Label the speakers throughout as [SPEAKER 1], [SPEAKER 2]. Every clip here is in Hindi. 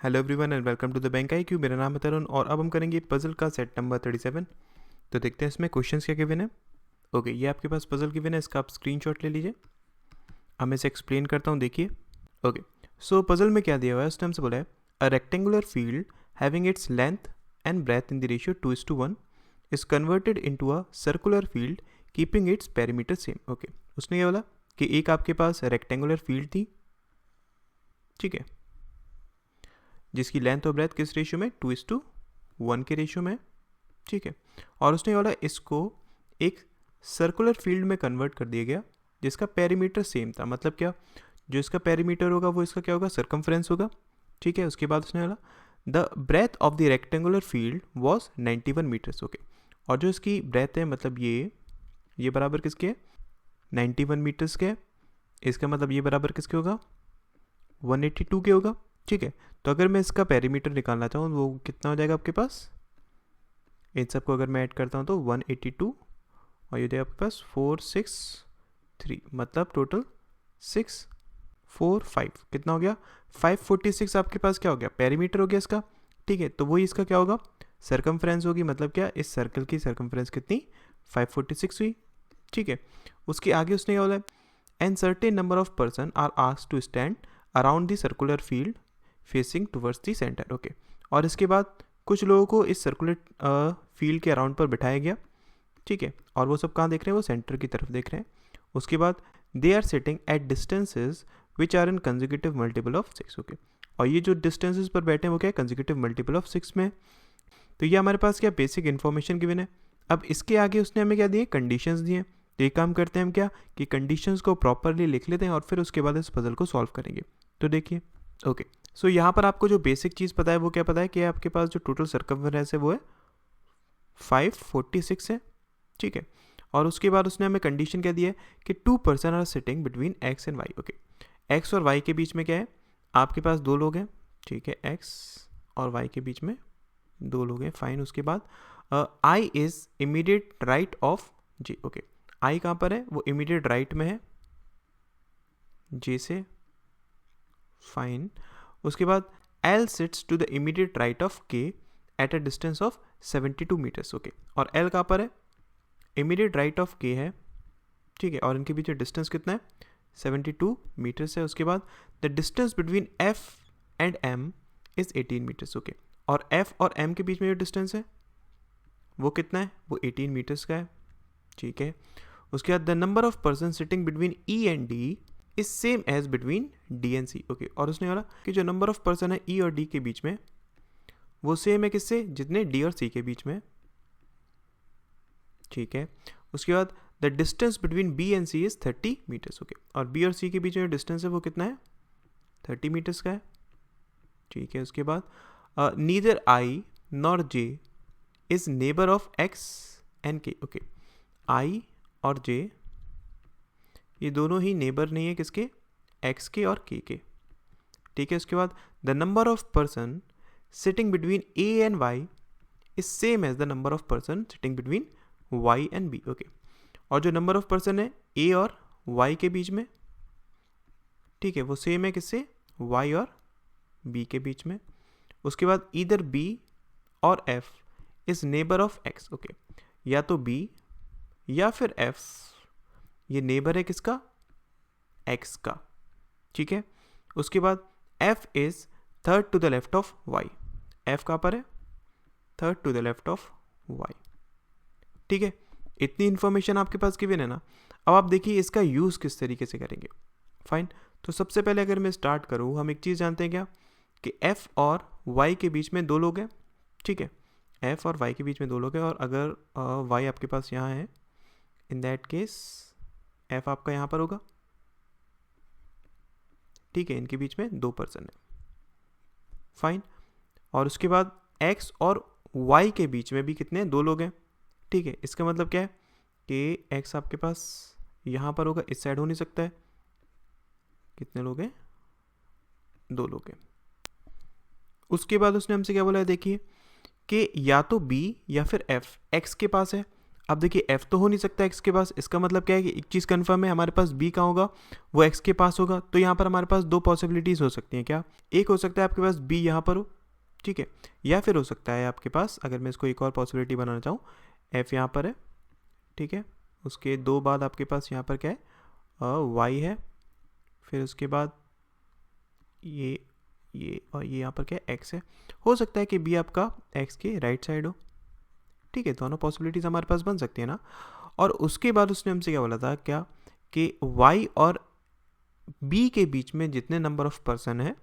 [SPEAKER 1] Hello everyone and welcome to the bank IQ। मेरा नाम है तरुण और अब हम करेंगे पजल का सेट नंबर 37। तो देखते हैं इसमें क्वेश्चंस क्या गिवन है। ओके, ये आपके पास पजल गिवन है, इसका आप स्क्रीनशॉट ले लीजिए। अब मैं इसे एक्सप्लेन करता हूँ, देखिए। ओके, सो पजल में क्या दिया हुआ है, उसने हमसे बोला है a rectangular field having its length and breadth in the ratio 2:1 is converted into a circular field keeping its perimeter same. Okay, उसने क्या बोला कि एक आपके पास रेक्टेंगुलर फील्ड थी, ठीक है, जिसकी लेंथ और ब्रेथ किस रेशियो में, 2:1 के रेशियो में, ठीक है। और उसने बोला इसको एक सर्कुलर फील्ड में कन्वर्ट कर दिया गया जिसका पेरीमीटर सेम था। मतलब क्या, जो इसका पेरीमीटर होगा वो इसका क्या होगा, सर्कमफ्रेंस होगा, ठीक है। उसके बाद उसने बोला the breadth of the rectangular field was 91 metres. Okay, और जो इसकी ब्रेथ है, मतलब ये बराबर किसके है, 91 मीटर्स के है। इसका मतलब ये बराबर किसके होगा, 182 के होगा, ठीक है। तो अगर मैं इसका पेरीमीटर निकालना चाहूँ वो कितना हो जाएगा आपके पास, इन सबको अगर मैं ऐड करता हूँ तो 182 और ये आपके पास 463, मतलब टोटल 645, कितना हो गया, 546 आपके पास क्या हो गया, पेरीमीटर हो गया इसका, ठीक है। तो वही इसका क्या होगा, सरकमफ्रेंस होगी। मतलब क्या, इस सर्कल की सरकमफ्रेंस कितनी, 546 हुई, ठीक है। उसके आगे उसने क्या बोला है, and certain number of person are asked to stand around the circular field facing towards the centre. Okay, और इसके बाद कुछ लोगों को इस सर्कुलर फील्ड के अराउंड पर बिठाया गया, ठीक है। और वो सब कहाँ देख रहे हैं, वो सेंटर की तरफ देख रहे हैं। उसके बाद they are sitting at distances which are in consecutive multiple of 6। Okay, और ये जो डिस्टेंसेज पर बैठे हैं वो क्या है, कंजिक्यूटिव मल्टीपल ऑफ 6 में है। तो ये हमारे पास क्या बेसिक इन्फॉर्मेशन गिवन है। अब इसके आगे उसने हमें क्या दिए, कंडीशंस दिए। तो ये काम करते हैं हम क्या, कि कंडीशंस को प्रॉपरली लिख लेते हैं और फिर उसके बाद इस पजल को सॉल्व करेंगे। तो देखिए, ओके, सो यहाँ पर आपको जो बेसिक चीज़ पता है वो क्या पता है कि आपके पास जो टोटल सर्कमफेरेंस है वो है 546 है, ठीक है। और उसके बाद उसने हमें कंडीशन क्या दिया है कि 2 person are sitting between X and Y. Okay, X और वाई के बीच में क्या है, आपके पास 2 लोग हैं, ठीक है। एक्स और वाई के बीच में 2 लोग हैं, फाइन। उसके बाद I is immediate right of J. Okay, I कहाँ पर है, वो इमीडिएट राइट में है जे से, फाइन। उसके बाद L sits to the immediate right of K at a distance of 72 metres. Okay, और L कहाँ पर है, इमीडिएट राइट ऑफ K है, ठीक है। और इनके बीच में डिस्टेंस कितना है, 72 मीटर्स है। उसके बाद the distance between F and M is 18 metres. Okay, और F और M के बीच में जो डिस्टेंस है वो कितना है, वो 18 मीटर्स का है, ठीक है। उसके बाद the number of person sitting between E and D is same as between D and C. Okay, और उसने बोला कि जो नंबर ऑफ पर्सन है ई और डी के बीच में वो सेम है किससे, जितने डी और सी के बीच में, ठीक है। उसके बाद the distance between B and C is 30 metres. Okay, और बी और सी के बीच में जो डिस्टेंस है वो कितना है, 30 मीटर्स का है, ठीक है। उसके बाद neither I nor J is neighbour of x and के। ओके, आई और जे ये दोनों ही नेबर नहीं है किसके, एक्स के और के, ठीक है। उसके बाद the number of person sitting between A and Y is same as the number of person sitting between Y and B. Okay, और जो नंबर ऑफ पर्सन है ए और वाई के बीच में, ठीक है, वो सेम है किससे, वाई और बी के बीच में। उसके बाद ईदर बी और F is neighbour of x. Okay, या तो बी या फिर एफ ये नेबर है किसका, एक्स का, ठीक है। उसके बाद f is third to the left of y, f कहाँ पर है, third to the left of y, ठीक है। इतनी इन्फॉर्मेशन आपके पास गिवन है ना। अब आप देखिए इसका यूज़ किस तरीके से करेंगे, फाइन। तो सबसे पहले अगर मैं स्टार्ट करूँ, हम एक चीज़ जानते हैं क्या, कि f और y के बीच में 2 लोग हैं, ठीक है। f और y के बीच में 2 लोग हैं, और अगर y आपके पास यहाँ है, इन दैट केस f आपका यहाँ पर होगा, ठीक है। इनके बीच में 2 पर्सन है, फाइन। और उसके बाद x और y के बीच में भी कितने, 2 लोग हैं, ठीक है। इसका मतलब क्या है कि x आपके पास यहाँ पर होगा, इस साइड हो नहीं सकता है। कितने लोग हैं, 2 लोग हैं। उसके बाद उसने हमसे क्या बोला है, देखिए कि या तो b या फिर f x के पास है। अब देखिए f तो हो नहीं सकता x के पास, इसका मतलब क्या है कि एक चीज़ कन्फर्म है, हमारे पास b कहाँ होगा, वो x के पास होगा। तो यहाँ पर हमारे पास दो पॉसिबिलिटीज़ हो सकती हैं। क्या? एक हो सकता है आपके पास b यहाँ पर हो, ठीक है, या फिर हो सकता है आपके पास, अगर मैं इसको एक और पॉसिबिलिटी बनाना चाहूँ, f यहाँ पर है, ठीक है, उसके दो बाद आपके पास यहाँ पर क्या है, y है, फिर उसके बाद ये और ये यहाँ पर क्या है, x है। हो सकता है कि b आपका x के राइट साइड हो, ठीक है, दोनों पॉसिबिलिटीज़ हमारे पास बन सकती है ना। और उसके बाद उसने हमसे क्या बोला था, क्या कि y और b के बीच में जितने नंबर ऑफ पर्सन है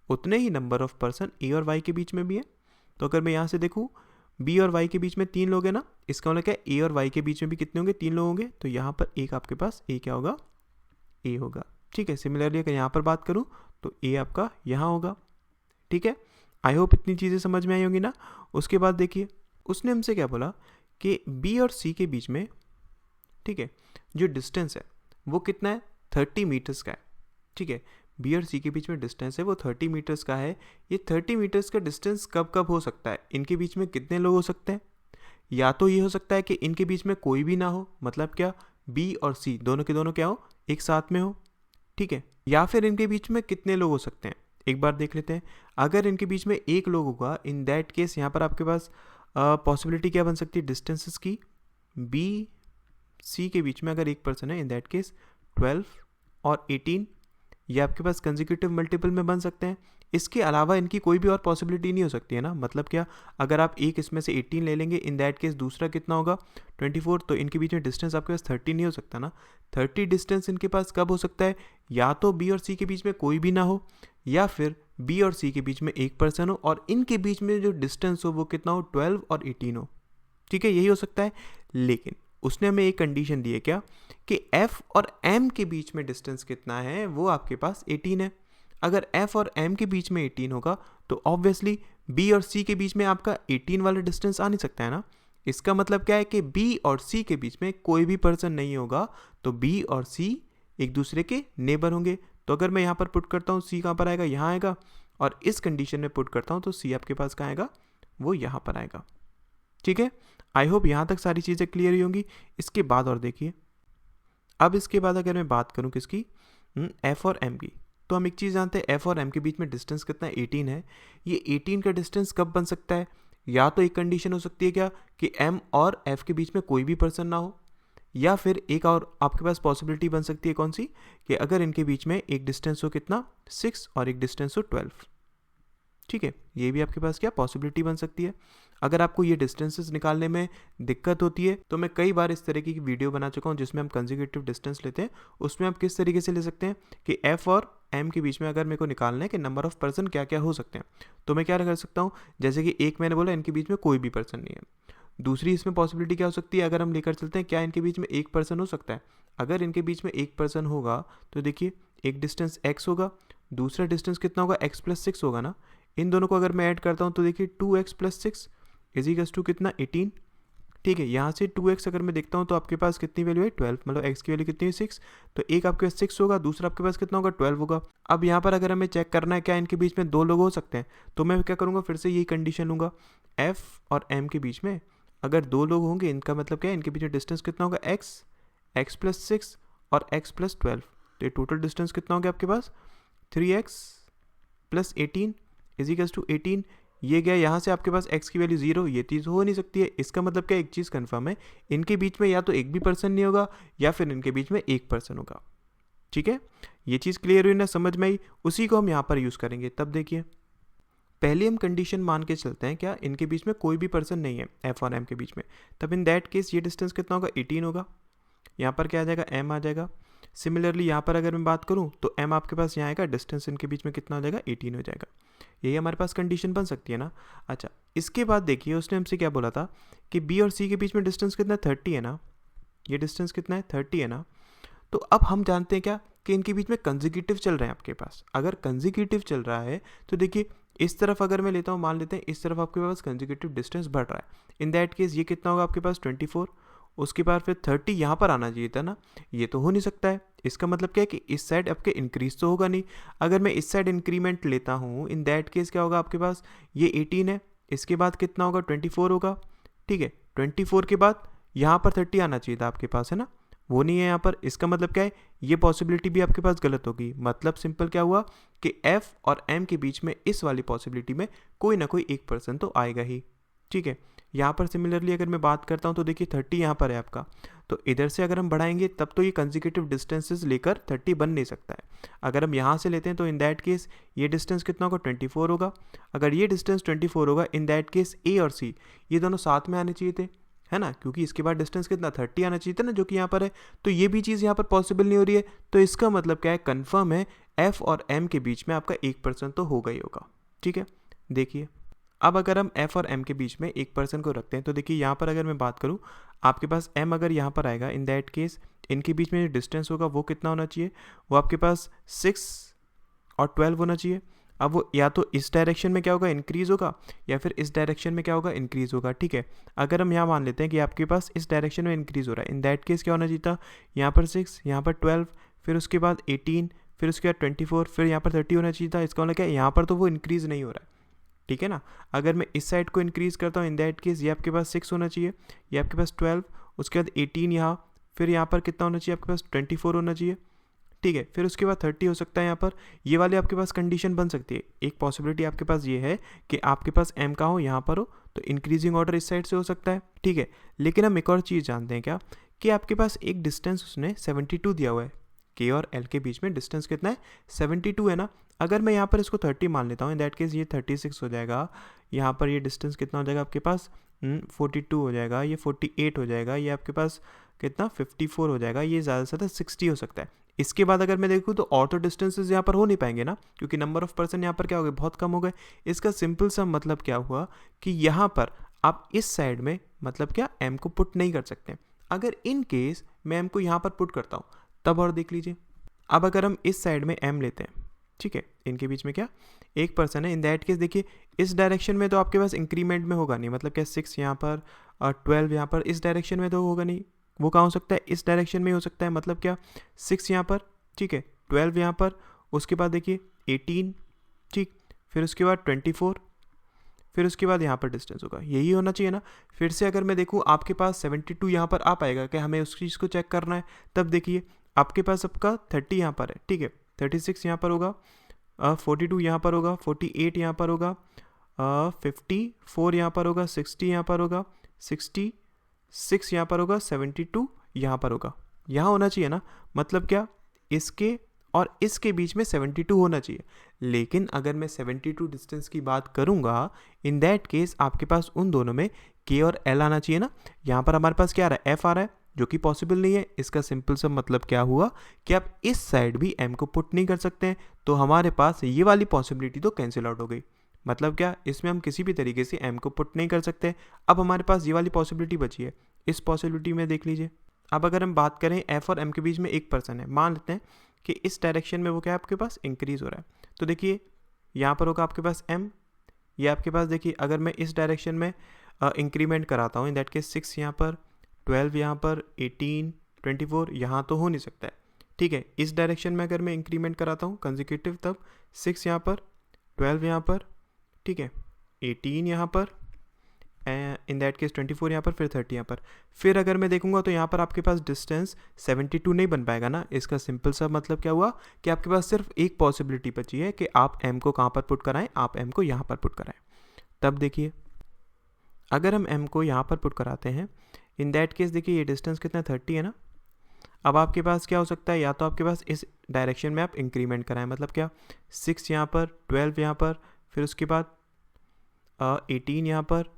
[SPEAKER 1] उतने ही नंबर ऑफ पर्सन a और y के बीच में भी है। तो अगर मैं यहाँ से देखूँ b और y के बीच में 3 लोग हैं ना, इसका मतलब क्या है a और y के बीच में भी कितने होंगे, 3 लोग होंगे। तो यहाँ पर एक आपके पास a क्या होगा, a होगा, ठीक है। सिमिलरली अगर यहाँ पर बात करूँ तो a आपका यहाँ होगा, ठीक है। आई होप इतनी चीज़ें समझ में आई होंगी ना। उसके बाद देखिए उसने हमसे क्या बोला कि b और c के बीच में, ठीक है, जो डिस्टेंस है वो कितना है, 30 मीटर्स का है, ठीक है। b और c के बीच में डिस्टेंस है वो 30 मीटर्स का है। ये 30 मीटर्स का डिस्टेंस कब कब हो सकता है, इनके बीच में कितने लोग हो सकते हैं? या तो ये हो सकता है कि इनके बीच में कोई भी ना हो, मतलब क्या, b और c दोनों के दोनों क्या हो, एक साथ में हो, ठीक है। या फिर इनके बीच में कितने लोग हो सकते हैं, एक बार देख लेते हैं। अगर इनके बीच में एक लोग होगा, इन दैट केस यहाँ पर आपके पास पॉसिबिलिटी क्या बन सकती है, डिस्टेंसेस की, b c के बीच में अगर एक पर्सन है, इन दैट केस 12 और 18, ये आपके पास कंसेक्यूटिव मल्टीपल में बन सकते हैं। इसके अलावा इनकी कोई भी और पॉसिबिलिटी नहीं हो सकती है ना। मतलब क्या, अगर आप एक इसमें से 18 ले लेंगे, इन दैट केस दूसरा कितना होगा, 24, तो इनके बीच में डिस्टेंस आपके पास 30 नहीं हो सकता ना। 30 डिस्टेंस इनके पास कब हो सकता है, या तो b और c के बीच में कोई भी ना हो, या फिर b और c के बीच में एक पर्सन हो और इनके बीच में जो डिस्टेंस हो वो कितना हो, 12 और 18 हो, ठीक है, यही हो सकता है। लेकिन उसने हमें एक कंडीशन दी है, क्या, कि f और m के बीच में डिस्टेंस कितना है, वो आपके पास 18 है। अगर f और m के बीच में 18 होगा तो ऑब्वियसली b और c के बीच में आपका 18 वाला डिस्टेंस आ नहीं सकता है ना। इसका मतलब क्या है कि b और c के बीच में कोई भी पर्सन नहीं होगा, तो b और c एक दूसरे के नेबर होंगे। तो अगर मैं यहाँ पर पुट करता हूँ, c कहाँ पर आएगा, यहाँ आएगा, और इस कंडीशन में पुट करता हूँ तो c आपके पास कहाँ आएगा, वो यहाँ पर आएगा, ठीक है। आई होप यहाँ तक सारी चीज़ें क्लियर हुई होंगी। इसके बाद और देखिए, अब इसके बाद अगर मैं बात करूँ किसकी, f और m की, तो हम एक चीज़ जानते हैं, f और m के बीच में डिस्टेंस कितना है, 18 है। ये 18 का डिस्टेंस कब बन सकता है, या तो एक कंडीशन हो सकती है क्या, कि m और f के बीच में कोई भी पर्सन ना हो, या फिर एक और आपके पास पॉसिबिलिटी बन सकती है, कौन सी, कि अगर इनके बीच में एक डिस्टेंस हो कितना, 6 और एक डिस्टेंस हो 12, ठीक है। ये भी आपके पास क्या पॉसिबिलिटी बन सकती है। अगर आपको ये डिस्टेंसेस निकालने में दिक्कत होती है तो मैं कई बार इस तरीके की वीडियो बना चुका हूँ जिसमें हम कंसेक्यूटिव डिस्टेंस लेते हैं। उसमें आप किस तरीके से ले सकते हैं कि f और m के बीच में अगर मेरे को निकालना है कि नंबर ऑफ पर्सन क्या क्या हो सकते हैं, तो मैं क्या कर सकता हूँ, जैसे कि एक मैंने बोला इनके बीच में कोई भी पर्सन नहीं है। दूसरी इसमें पॉसिबिलिटी क्या हो सकती है, अगर हम लेकर चलते हैं, क्या इनके बीच में एक पर्सन हो सकता है। अगर इनके बीच में एक पर्सन होगा तो देखिए एक डिस्टेंस x होगा, दूसरा डिस्टेंस कितना होगा, x + 6 होगा ना। इन दोनों को अगर मैं ऐड करता हूँ तो देखिए 2x + 6 इजिकल्स टू कितना, 18, ठीक है। यहाँ से 2x अगर मैं देखता हूँ तो आपके पास कितनी वैल्यू है, 12, मतलब x की वैल्यू कितनी है, 6। तो एक आपके पास 6 होगा, दूसरा आपके पास कितना होगा, 12 होगा। अब यहाँ पर अगर हमें चेक करना है क्या इनके बीच में दो लोग हो सकते हैं, तो मैं क्या करूँगा, फिर से यही कंडीशन लूँगा, f और m के बीच में अगर दो लोग होंगे, इनका मतलब क्या है, इनके बीच में डिस्टेंस कितना होगा, x + 6 और x + 12। तो ये टोटल डिस्टेंस कितना हो गया आपके पास, 3x + 18 इजिकल्स टू 18। ये गया यहाँ से आपके पास x की वैल्यू 0, ये चीज़ हो नहीं सकती है। इसका मतलब क्या, एक चीज़ कंफर्म है, इनके बीच में या तो एक भी पर्सन नहीं होगा या फिर इनके बीच में एक पर्सन होगा, ठीक है। ये चीज़ क्लियर हुई ना, समझ में आई। उसी को हम यहाँ पर यूज़ करेंगे। तब देखिए पहले हम कंडीशन मान के चलते हैं, क्या इनके बीच में कोई भी पर्सन नहीं है f और m के बीच में, तब इन दैट केस ये डिस्टेंस कितना होगा, 18 होगा। यहाँ पर क्या आ जाएगा, m आ जाएगा। सिमिलरली यहाँ पर अगर मैं बात करूँ तो m आपके पास यहाँ आएगा, डिस्टेंस इनके बीच में कितना हो जाएगा, 18 हो जाएगा। यही हमारे पास कंडीशन बन सकती है ना। अच्छा, इसके बाद देखिए उसने हमसे क्या बोला था कि b और c के बीच में डिस्टेंस कितना, 30 है ना। ये डिस्टेंस कितना है, 30 है ना। तो अब हम जानते हैं क्या कि इनके बीच में कंसेक्यूटिव चल रहे हैं आपके पास। अगर कंसेक्यूटिव चल रहा है तो देखिए इस तरफ अगर मैं लेता हूँ, मान लेते हैं इस तरफ आपके पास कंसेक्यूटिव डिस्टेंस बढ़ रहा है। इन दैट केस ये कितना होगा आपके पास, 24। उसके बाद फिर 30 यहाँ पर आना चाहिए था ना, ये तो हो नहीं सकता है। इसका मतलब क्या है कि इस साइड आपके इंक्रीज तो होगा नहीं। अगर मैं इस साइड इंक्रीमेंट लेता हूँ, इन दैट केस क्या होगा आपके पास, ये 18 है, इसके बाद कितना होगा, 24 होगा, ठीक है। 24 के बाद यहाँ पर 30 आना चाहिए था आपके पास, है ना, वो नहीं है यहाँ पर। इसका मतलब क्या है, ये पॉसिबिलिटी भी आपके पास गलत होगी। मतलब सिंपल क्या हुआ कि f और m के बीच में इस वाली पॉसिबिलिटी में कोई ना कोई 1% तो आएगा ही। ठीक है, यहाँ पर सिमिलरली अगर मैं बात करता हूँ तो देखिए 30 यहाँ पर है आपका, तो इधर से अगर हम बढ़ाएंगे तब तो ये कंसेक्यूटिव डिस्टेंसेस लेकर 30 बन नहीं सकता है। अगर हम यहाँ से लेते हैं तो इन दैट केस ये डिस्टेंस कितना होगा, 24 होगा। अगर ये डिस्टेंस 24 होगा, इन दैट केस ए और सी ये दोनों साथ में आने चाहिए थे, है ना, क्योंकि इसके बाद डिस्टेंस कितना 30 आना चाहिए था ना, जो कि यहाँ पर है। तो ये भी चीज़ यहाँ पर पॉसिबल नहीं हो रही है, तो इसका मतलब क्या है, कन्फर्म है f और m के बीच में आपका 1% तो होगा ही होगा। ठीक है, देखिए अब अगर हम f और m के बीच में 1% को रखते हैं तो देखिए यहाँ पर अगर मैं बात करूँ, आपके पास m अगर यहाँ पर आएगा, इन दैट केस इनके बीच में जो डिस्टेंस होगा वो कितना होना चाहिए, वो आपके पास 6 और 12 होना चाहिए। अब वो या तो इस डायरेक्शन में क्या होगा, इंक्रीज़ होगा, या फिर इस डायरेक्शन में क्या होगा, इंक्रीज़ होगा। ठीक है, अगर हम यहाँ मान लेते हैं कि आपके पास इस डायरेक्शन में इंक्रीज़ हो रहा है, इन दैट केस क्या होना चाहिए था, यहाँ पर 6, यहाँ पर 12, फिर उसके बाद 18, फिर उसके बाद 24, फिर यहाँ पर 30 होना चाहिए था। इसका मतलब क्या है, यहाँ पर तो वो इंक्रीज़ नहीं हो रहा है। ठीक है ना, अगर मैं इस साइड को इंक्रीज़ करता हूँ, इन दैट केस ये आपके पास 6 होना चाहिए, ये आपके पास 12, उसके बाद 18 यहाँ, फिर यहाँ पर कितना होना चाहिए, आपके पास 24 होना चाहिए। ठीक है, फिर उसके बाद 30 हो सकता है यहाँ पर। ये वाली आपके पास कंडीशन बन सकती है। एक पॉसिबिलिटी आपके पास ये है कि आपके पास m का हो, यहाँ पर हो, तो इंक्रीजिंग ऑर्डर इस साइड से हो सकता है। ठीक है, लेकिन हम एक और चीज़ जानते हैं क्या, कि आपके पास एक डिस्टेंस उसने 72 दिया हुआ है, k और l के बीच में डिस्टेंस कितना है, 72 है ना। अगर मैं यहाँ पर इसको 30 मान लेता हूँ, इन दैट केस ये 36 हो जाएगा, यहाँ पर ये डिस्टेंस कितना हो जाएगा आपके पास, 42 हो जाएगा, ये 48 हो जाएगा, ये आपके पास कितना 54 हो जाएगा, ये ज़्यादा से ज़्यादा 60 हो सकता है। इसके बाद अगर मैं देखूँ तो और तो डिस्टेंसेस यहाँ पर हो नहीं पाएंगे ना, क्योंकि नंबर ऑफ पर्सन यहाँ पर क्या हो गए, बहुत कम हो गए। इसका सिंपल सा मतलब क्या हुआ कि यहाँ पर आप इस साइड में मतलब क्या m को पुट नहीं कर सकते। अगर इन केस मैं m को यहाँ पर पुट करता हूँ तब, और देख लीजिए, अब अगर हम इस साइड में m लेते हैं, ठीक है, इनके बीच में क्या 1% है, इन दैट केस देखिए इस डायरेक्शन में तो आपके पास इंक्रीमेंट में होगा नहीं, मतलब क्या 6 यहाँ पर और 12 यहाँ पर, इस डायरेक्शन में तो होगा नहीं। वो कहाँ हो सकता है, इस डायरेक्शन में हो सकता है, मतलब क्या 6 यहाँ पर, ठीक है, 12 यहाँ पर, उसके बाद देखिए 18, ठीक, फिर उसके बाद 24, फिर उसके बाद यहाँ पर डिस्टेंस होगा, यही होना चाहिए ना। फिर से अगर मैं देखूँ आपके पास 72 यहाँ पर आ पाएगा क्या, हमें उस चीज़ को चेक करना है। तब देखिए आपके पास आपका 30 यहाँ पर है, ठीक है, 36 यहाँ पर होगा, 42 यहाँ पर होगा, 48 यहाँ पर होगा, 54 यहाँ पर होगा, 60 यहाँ पर होगा, 66 यहाँ पर होगा, 72 यहाँ पर होगा, यहाँ होना चाहिए ना। मतलब क्या, इसके और इसके बीच में 72 होना चाहिए। लेकिन अगर मैं 72 डिस्टेंस की बात करूँगा, इन दैट केस आपके पास उन दोनों में k और l आना चाहिए ना। यहाँ पर हमारे पास क्या आ रहा है, f आ रहा है, जो कि पॉसिबल नहीं है। इसका सिंपल सा मतलब क्या हुआ कि आप इस साइड भी m को पुट नहीं कर सकते हैं, तो हमारे पास ये वाली पॉसिबिलिटी तो कैंसिल आउट हो गई। मतलब क्या, इसमें हम किसी भी तरीके से m को पुट नहीं कर सकते। अब हमारे पास ये वाली पॉसिबिलिटी बची है। इस पॉसिबिलिटी में देख लीजिए, अब अगर हम बात करें f और m के बीच में 1% है, मान लेते हैं कि इस डायरेक्शन में वो क्या है आपके पास इंक्रीज़ हो रहा है, तो देखिए यहाँ पर होगा आपके पास m, ये आपके पास देखिए अगर मैं इस डायरेक्शन में इंक्रीमेंट कराता हूँ, इन दैट केस 6 यहाँ पर, 12 यहाँ पर, 18, 24 यहाँ तो हो नहीं सकता है। ठीक है, इस डायरेक्शन में अगर मैं इंक्रीमेंट कराता हूँ कंसेक्यूटिव, तब 6 यहाँ पर, 12 यहाँ पर, ठीक है, 18 यहाँ पर, इन दैट केस 24 यहाँ पर, फिर 30 यहाँ पर। फिर अगर मैं देखूंगा तो यहाँ पर आपके पास डिस्टेंस 72 नहीं बन पाएगा ना। इसका सिंपल सा मतलब क्या हुआ कि आपके पास सिर्फ एक पॉसिबिलिटी बची है कि आप m को कहाँ पर पुट कराएं, आप m को यहाँ पर पुट कराएं। तब देखिए अगर हम m को यहाँ पर पुट कराते हैं, इन दैट केस देखिए ये डिस्टेंस कितना 30 है ना। अब आपके पास क्या हो सकता है, या तो आपके पास इस डायरेक्शन में आप इंक्रीमेंट कराएं, मतलब क्या 6 यहाँ पर, 12 यहाँ पर, फिर उसके बाद 18 यहाँ पर,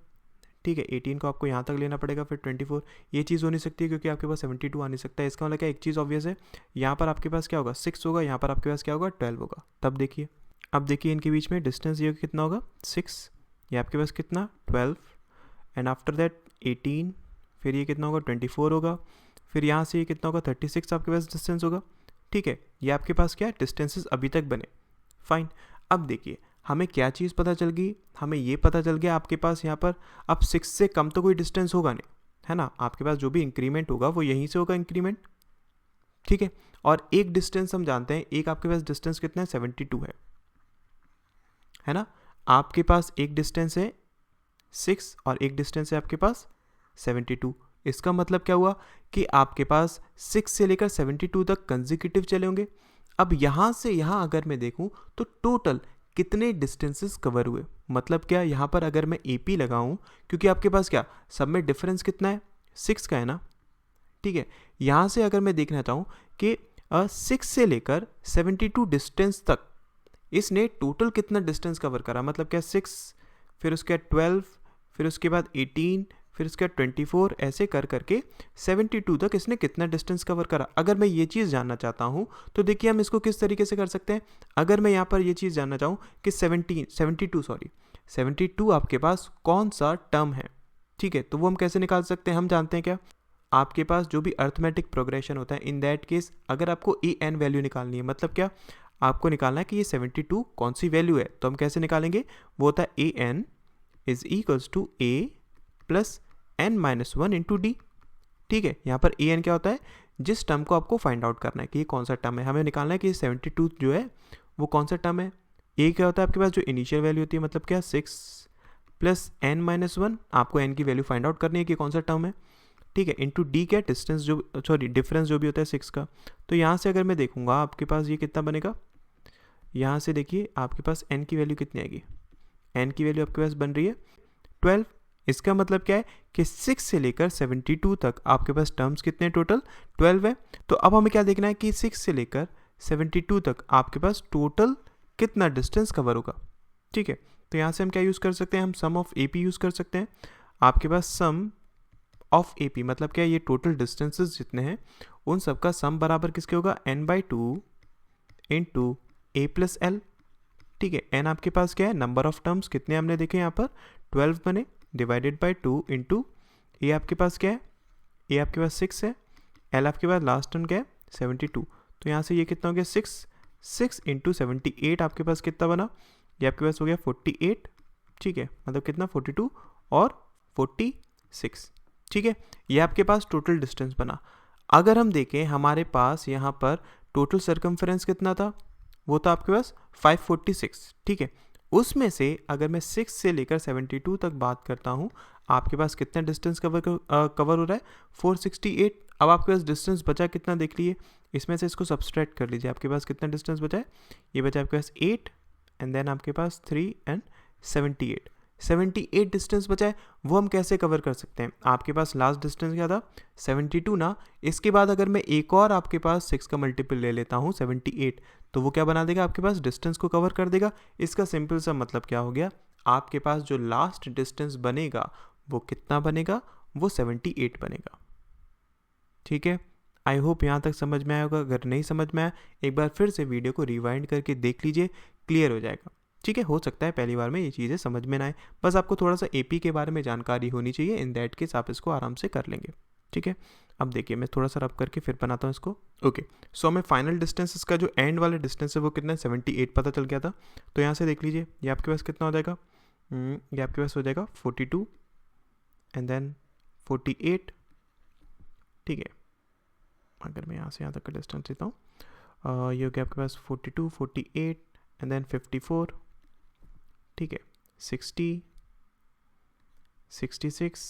[SPEAKER 1] ठीक है, 18 को आपको यहाँ तक लेना पड़ेगा, फिर 24। ये चीज़ हो नहीं सकती है क्योंकि आपके पास 72 आ नहीं सकता है। इसका मतलब क्या, एक चीज़ ऑब्वियस है, यहाँ पर आपके पास क्या होगा 6 होगा, यहाँ पर आपके पास क्या होगा 12 होगा। तब देखिए, अब देखिए इनके बीच में डिस्टेंस ये कितना होगा 6, ये आपके पास कितना 12, एंड आफ्टर दैट 18, फिर ये कितना होगा 24 होगा, फिर यहाँ से ये कितना होगा 36 आपके पास डिस्टेंस होगा। ठीक है, ये आपके पास क्या डिस्टेंसेस अभी तक बने, फाइन। अब देखिए हमें क्या चीज़ पता चल गई, हमें ये पता चल गया आपके पास यहाँ पर अब 6 से कम तो कोई डिस्टेंस होगा नहीं, है ना। आपके पास जो भी इंक्रीमेंट होगा वो यहीं से होगा इंक्रीमेंट, ठीक है। और एक डिस्टेंस हम जानते हैं, एक आपके पास डिस्टेंस कितना है 72 है ना। आपके पास एक डिस्टेंस है 6 और एक डिस्टेंस है आपके पास 72। इसका मतलब क्या हुआ कि आपके पास 6 से लेकर 72 तक कंसेक्यूटिव चले होंगे। अब यहाँ से यहाँ अगर मैं देखूँ तो टोटल कितने डिस्टेंसेस कवर हुए, मतलब क्या यहाँ पर अगर मैं AP लगाऊँ, क्योंकि आपके पास क्या सब में डिफरेंस कितना है 6 का है ना, ठीक है। यहाँ से अगर मैं देखना चाहूँ कि 6 से लेकर 72 डिस्टेंस तक इसने टोटल कितना डिस्टेंस कवर करा, मतलब क्या 6 फिर उसके बाद 12 फिर उसके बाद 18 फिर उसके बाद 24 ऐसे कर करके 72 तक इसने कितना डिस्टेंस कवर करा। अगर मैं ये चीज़ जानना चाहता हूँ तो देखिए हम इसको किस तरीके से कर सकते हैं। अगर मैं यहाँ पर ये चीज़ जानना चाहूँ कि 72 आपके पास कौन सा टर्म है, ठीक है, तो वो हम कैसे निकाल सकते हैं। हम जानते हैं क्या, आपके पास जो भी अर्थमेटिक प्रोग्रेशन होता है, इन दैट केस अगर आपको AN वैल्यू निकालनी है, मतलब क्या आपको निकालना है कि ये 72 कौन सी वैल्यू है, तो हम कैसे निकालेंगे, वो होता है AN is equals to A plus N-1 into D, ठीक है। यहाँ पर AN क्या होता है, जिस टर्म को आपको फाइंड आउट करना है कि ये कौन सा टर्म है, हमें निकालना है कि 72 जो है वो कौन सा टर्म है। A क्या होता है आपके पास जो इनिशियल वैल्यू होती है, मतलब क्या 6 प्लस N-1, आपको N की वैल्यू फाइंड आउट करनी है कि कौन सा टर्म है, ठीक है, इंटू D क्या डिस्टेंस जो डिफरेंस जो भी होता है 6 का। तो यहाँ से अगर मैं देखूंगा आपके पास ये कितना बनेगा, यहाँ से देखिए आपके पास N की वैल्यू कितनी आएगी, N की वैल्यू आपके पास बन रही है 12। इसका मतलब क्या है कि 6 से लेकर 72 तक आपके पास टर्म्स कितने टोटल 12 है। तो अब हमें क्या देखना है कि 6 से लेकर 72 तक आपके पास टोटल कितना डिस्टेंस कवर होगा, ठीक है। तो यहाँ से हम क्या यूज़ कर सकते हैं, हम सम ऑफ AP यूज़ कर सकते हैं। आपके पास सम ऑफ AP मतलब क्या, ये टोटल डिस्टेंसेस जितने हैं उन सबका सम बराबर किसके होगा, N/2 into A plus L, ठीक है। N आपके पास क्या है, नंबर ऑफ टर्म्स कितने हमने देखे यहाँ पर 12 बने, डिवाइडेड बाय 2 इंटू A आपके पास क्या है, A आपके पास 6 है, L आपके पास लास्ट टर्म क्या है 72। तो यहाँ से ये कितना हो गया 6 इंटू 78 आपके पास कितना बना, ये आपके पास हो गया 48, ठीक है, मतलब कितना 42 और 46, ठीक है। ये आपके पास टोटल डिस्टेंस बना। अगर हम देखें हमारे पास यहाँ पर टोटल सर्कमफेरेंस कितना था, वो था आपके पास 546, ठीक है। उसमें से अगर मैं 6 से लेकर 72 तक बात करता हूँ, आपके पास कितना डिस्टेंस कवर हो रहा है 468। अब आपके पास डिस्टेंस बचा कितना देख लीजिए, इसमें से इसको सब्सट्रैक्ट कर लीजिए, आपके पास कितना डिस्टेंस बचा है, ये बचा आपके पास 8 एंड देन आपके पास 3 एंड 78 डिस्टेंस बचा है। वो हम कैसे कवर कर सकते हैं, आपके पास लास्ट डिस्टेंस क्या था 72 ना, इसके बाद अगर मैं एक और आपके पास 6 का मल्टीपल ले लेता हूँ 78, तो वो क्या बना देगा, आपके पास डिस्टेंस को कवर कर देगा। इसका सिंपल सा मतलब क्या हो गया, आपके पास जो लास्ट डिस्टेंस बनेगा वो कितना बनेगा, वो 78 बनेगा, ठीक है। आई होप यहाँ तक समझ में आया होगा। अगर नहीं समझ में आया एक बार फिर से वीडियो को रिवाइंड करके देख लीजिए, क्लियर हो जाएगा, ठीक है। हो सकता है पहली बार में ये चीज़ें समझ में ना आए, बस आपको थोड़ा सा AP के बारे में जानकारी होनी चाहिए, इन दैट केस आप इसको आराम से कर लेंगे, ठीक है। अब देखिए मैं थोड़ा सा रब करके फिर बनाता हूँ इसको। ओके, सो हमें फाइनल डिस्टेंस इसका जो एंड वाला डिस्टेंस है वो कितना है 78 पता चल गया था। तो यहाँ से देख लीजिए ये आपके पास कितना हो जाएगा, ये आपके पास हो जाएगा 42 एंड देन 48, ठीक है। अगर मैं यहाँ से यहाँ तक का डिस्टेंस देता हूँ, ये हो गया आपके पास 42 48 एंड देन 54, ठीक है, 60 66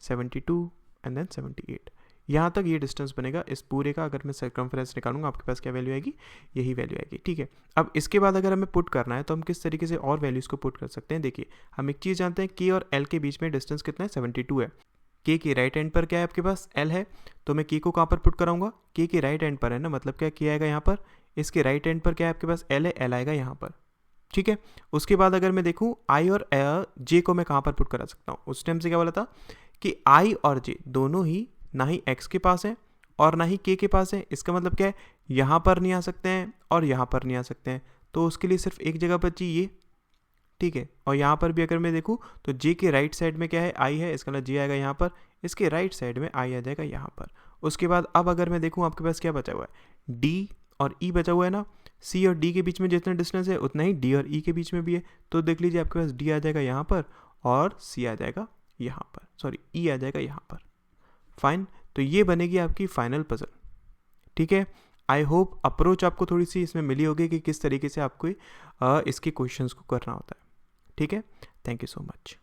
[SPEAKER 1] 72 एंड देन 78, यहाँ तक ये डिस्टेंस बनेगा इस पूरे का। अगर मैं सर्कमफेरेंस निकालूंगा आपके पास क्या वैल्यू आएगी, यही वैल्यू आएगी, ठीक है। अब इसके बाद अगर हमें पुट करना है तो हम किस तरीके से और वैल्यूज़ को पुट कर सकते हैं। देखिए हम एक चीज़ जानते हैं K और L के बीच में डिस्टेंस कितना है 72 है। K के राइट एंड पर क्या है आपके पास L है, तो मैं K को कहाँ पर पुट कराऊंगा, K के राइट एंड पर है ना, मतलब क्या K आएगा यहाँ पर, इसके राइट एंड पर क्या है आपके पास L है, L आएगा यहाँ पर, ठीक है। उसके बाद अगर मैं देखूँ I और J को मैं कहाँ पर पुट करा सकता हूँ, उस टाइम से क्या बोला था कि I और J दोनों ही ना ही X के पास है और ना ही K के पास है। इसका मतलब क्या है, यहाँ पर नहीं आ सकते हैं और यहाँ पर नहीं आ सकते हैं, तो उसके लिए सिर्फ एक जगह बची ये, ठीक है। और यहाँ पर भी अगर मैं देखूँ तो J के राइट साइड में क्या है I है, इसका मतलब J आएगा यहाँ पर, इसके राइट साइड में I आ जाएगा यहाँ पर। उसके बाद अब अगर मैं देखूँ आपके पास क्या बचा हुआ है, D और E बचा हुआ है ना, C और D के बीच में जितना डिस्टेंस है उतना ही D और E के बीच में भी है। तो देख लीजिए आपके पास D आ जाएगा यहाँ पर और C आ जाएगा यहाँ पर, सॉरी E आ जाएगा यहाँ पर, फाइन। तो ये बनेगी आपकी फाइनल पजल, ठीक है। आई होप अप्रोच आपको थोड़ी सी इसमें मिली होगी कि किस तरीके से आपको इसके क्वेश्चंस को करना होता है, ठीक है। Thank you so much.